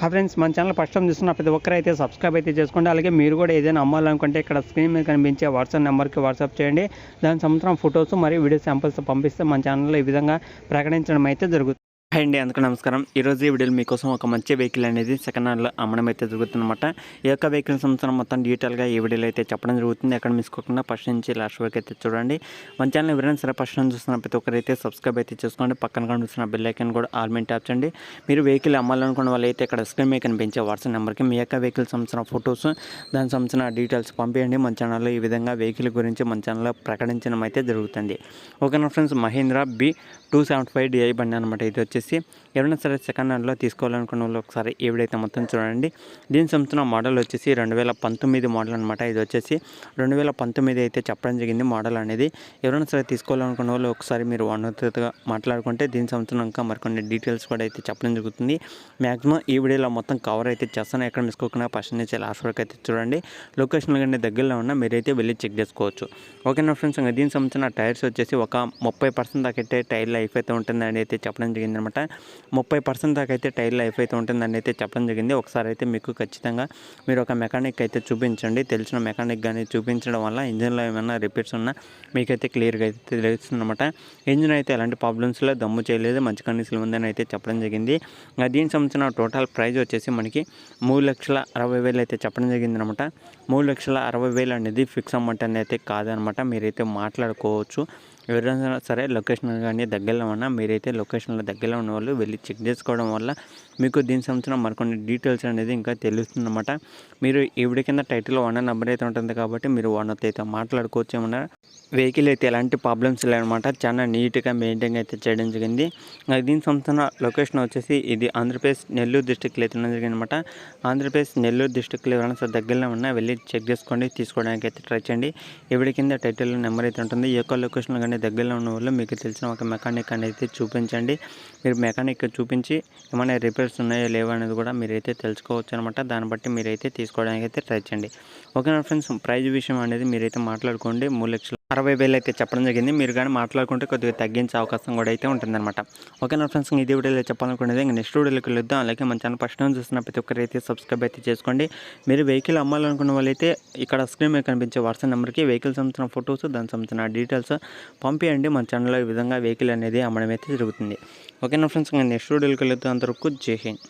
Friends మన channel first time చూస్తున్న ప్రతి ఒక్కరు అయితే సబ్స్క్రైబ్ అయితే చేసుకోండి. అలాగే మీరు కూడా ఏదైనా అమ్మాలనుకుంటే ఇక్కడ స్క్రీన్ మీద కనిపించే వాట్సాప్ నెంబర్కి వాట్సాప్ చేయండి. దాని సంవత్సరం ఫొటోస్ మరియు వీడియో శాంపిల్స్ పంపిస్తే మన ఛానల్లో ఈ విధంగా ప్రకటించడం అయితే జరుగుతుంది. హాయ్ అండి, అందుకు నమస్కారం. ఈరోజు ఈ వీడియోలో మీకోసం ఒక మంచి వెహికల్ అనేది సెకండ్ హ్యాండ్లో అమ్మడం అయితే జరుగుతుందన్నమాట. ఈ యొక్క వెహికల్ సంవత్సరం మొత్తం డీటెయిల్గా ఈ వీడియోలో అయితే చెప్పడం జరుగుతుంది. ఎక్కడ మిస్కోకుండా ఫస్ట్ నుంచి లాస్ట్ వరకు అయితే చూడండి. మన ఛానల్ ఎవరైనా సరే ఫస్ట్ నుంచి చూస్తున్న ప్రతి ఒక్కరైతే సబ్స్క్రైబ్ అయితే చేసుకోండి. పక్కన కనిపిస్తున్న బెల్ ఐకాన్ కూడా ఆల్ మీద ట్యాప్ చేయండి. మీరు వెహికల్ అమ్మాలనుకున్న వాళ్ళు అయితే ఇక్కడ స్క్రీన్ మీద కనిపించే వాట్సాప్ నెంబర్కి మీ యొక్క వెహికల్ సంవత్సరం ఫొటోస్ దాని సంవత్సరం డీటెయిల్స్ పంపించండి. మన ఛానల్లో ఈ విధంగా వెహికల్ గురించి మన ఛానల్లో ప్రకటించడం అయితే జరుగుతుంది. ఓకేనా ఫ్రెండ్స్, మహీంద్రా B275 DI బండి అనమాట. ఇది వచ్చేసి ఎవరైనా సరే సెకండ్ హ్యాండ్లో తీసుకోవాలనుకున్న వాళ్ళు ఒకసారి ఈ వీడియో అయితే మొత్తం చూడండి. దీని సంవత్సరం మోడల్ వచ్చేసి 2019 మోడల్ అనమాట. ఇది వచ్చేసి 2019 అయితే చెప్పడం జరిగింది మోడల్ అనేది. ఎవరైనా సరే తీసుకోవాలనుకున్న వాళ్ళు ఒకసారి మీరు ఉన్నతగా మాట్లాడుకుంటే దీని సంవత్సరం ఇంకా మరికొన్ని డీటెయిల్స్ కూడా అయితే చెప్పడం జరుగుతుంది. మ్యాక్సిమం ఈ వీడియోలో మొత్తం కవర్ అయితే చేస్తాను. ఎక్కడ మిస్కోకుండా ఫస్ట్ నుంచి లాస్ట్ వరకు అయితే చూడండి. లొకేషన్ కంటే దగ్గరలో ఉన్న మీరైతే వెళ్ళి చెక్ చేసుకోవచ్చు. ఓకేనా ఫ్రెండ్స్, ఇంకా దీని సంవత్సరం టైర్స్ వచ్చేసి ఒక 30% దాకా అయితే టైర్ లైఫ్ అయితే ఉంటుందని అయితే చెప్పడం జరిగింది అనమాట. 30% దాకా అయితే టైర్ లైఫ్ అయితే ఉంటుందని అయితే చెప్పడం జరిగింది. ఒకసారి అయితే మీకు ఖచ్చితంగా మీరు ఒక మెకానిక్ అయితే చూపించండి. తెలిసిన మెకానిక్ కానీ చూపించడం వల్ల ఇంజిన్లో ఏమైనా రిపేర్స్ ఉన్నా మీకైతే క్లియర్గా అయితే తెలుస్తుంది అనమాట. ఇంజిన్ అయితే ఎలాంటి ప్రాబ్లమ్స్లో దమ్ము చేయలేదు, మంచి కండిషన్లో ఉందని అయితే చెప్పడం జరిగింది. దీని సంవత్సరం టోటల్ ప్రైస్ వచ్చేసి మనకి 3,60,000 అయితే చెప్పడం జరిగింది అనమాట. 3,60,000 అనేది ఫిక్స్ అమౌంట్ అనేది అయితే కాదనమాట. మీరైతే మాట్లాడుకోవచ్చు. ఎవరైనా సరే లొకేషన్ కానీ దగ్గరలో ఉన్నా మీరైతే లొకేషన్లో దగ్గరలో ఉన్న వాళ్ళు వెళ్ళి చెక్ చేసుకోవడం వల్ల మీకు దీని సంవత్సరం మరికొన్ని డీటెయిల్స్ అనేది ఇంకా తెలుస్తుందన్నమాట. మీరు ఈవిడ కింద టైటిల్లో ఓనర్ నెంబర్ అయితే ఉంటుంది కాబట్టి మీరు ఓనర్తో అయితే మాట్లాడుకోవచ్చు. ఏమన్నా వెహికల్ అయితే ఎలాంటి ప్రాబ్లమ్స్ లేవన్నమాట. చాలా నీట్గా మెయింటైన్ అయితే చేయడం జరిగింది. దీని సంవత్సరం లొకేషన్ వచ్చేసి ఇది ఆంధ్రప్రదేశ్ నెల్లూరు డిస్టిక్లో అయితే జరిగింది అనమాట. ఆంధ్రప్రదేశ్ నెల్లూరు డిస్టిక్లో ఎవరైనా సరే దగ్గరలో ఉన్నా వెళ్ళి చెక్ చేసుకోండి, తీసుకోవడానికి అయితే ట్రై చేయండి. ఈవిడ కింద టైటిల్లో నెంబర్ అయితే ఉంటుంది. ఈ యొక్క లొకేషన్లో కానీ దగ్గరలో ఉన్న వాళ్ళు మీకు తెలిసిన ఒక మెకానిక్ అనేది చూపించండి. మీరు మెకానిక్ చూపించి ఏమైనా రిపేర్స్ ఉన్నాయో లేవో అనేది కూడా మీరైతే తెలుసుకోవచ్చు అనమాట. దాన్ని బట్టి మీరైతే తీసుకోవడానికి అయితే ట్రై చేయండి. ఓకేనా ఫ్రెండ్స్, ప్రైజ్ విషయం అనేది మీరైతే మాట్లాడుకోండి. 3,60,000 అయితే చెప్పడం జరిగింది. మీరు కానీ మాట్లాడుకుంటే కొద్దిగా తగ్గించే అవకాశం కూడా అయితే ఉంటుందన్నమాట. ఓకేనా ఫ్రెండ్స్, ఇదే వీడియోలో చెప్పాలనుకునేది ఇంకా నెక్స్ట్ వీడియోలోకి వెళ్దాం. అలాగే మన ఛానల్ ఫస్ట్ టైం చూస్తున్న ప్రతి ఒక్కరైతే సబ్స్క్రైబ్ అయితే చేసుకోండి. మీరు వెహికల్ అమ్మాలనుకున్న వాళ్ళైతే ఇక్కడ స్క్రీన్ మీద కనిపించే వాట్సాప్ నెంబర్కి వెహికల్ సంబంధించిన ఫొటోస్ దానికి సంబంధించిన డీటెయిల్స్ పంపించండి. మన ఛానల్లో ఈ విధంగా వెహికల్ అనేది అమ్మడం అయితే జరుగుతుంది. ఓకేనా ఫ్రెండ్స్, ఇంకా నెక్స్ట్ వీడియోలోకి వెళ్తాం. అంతవరకు జై హింద్.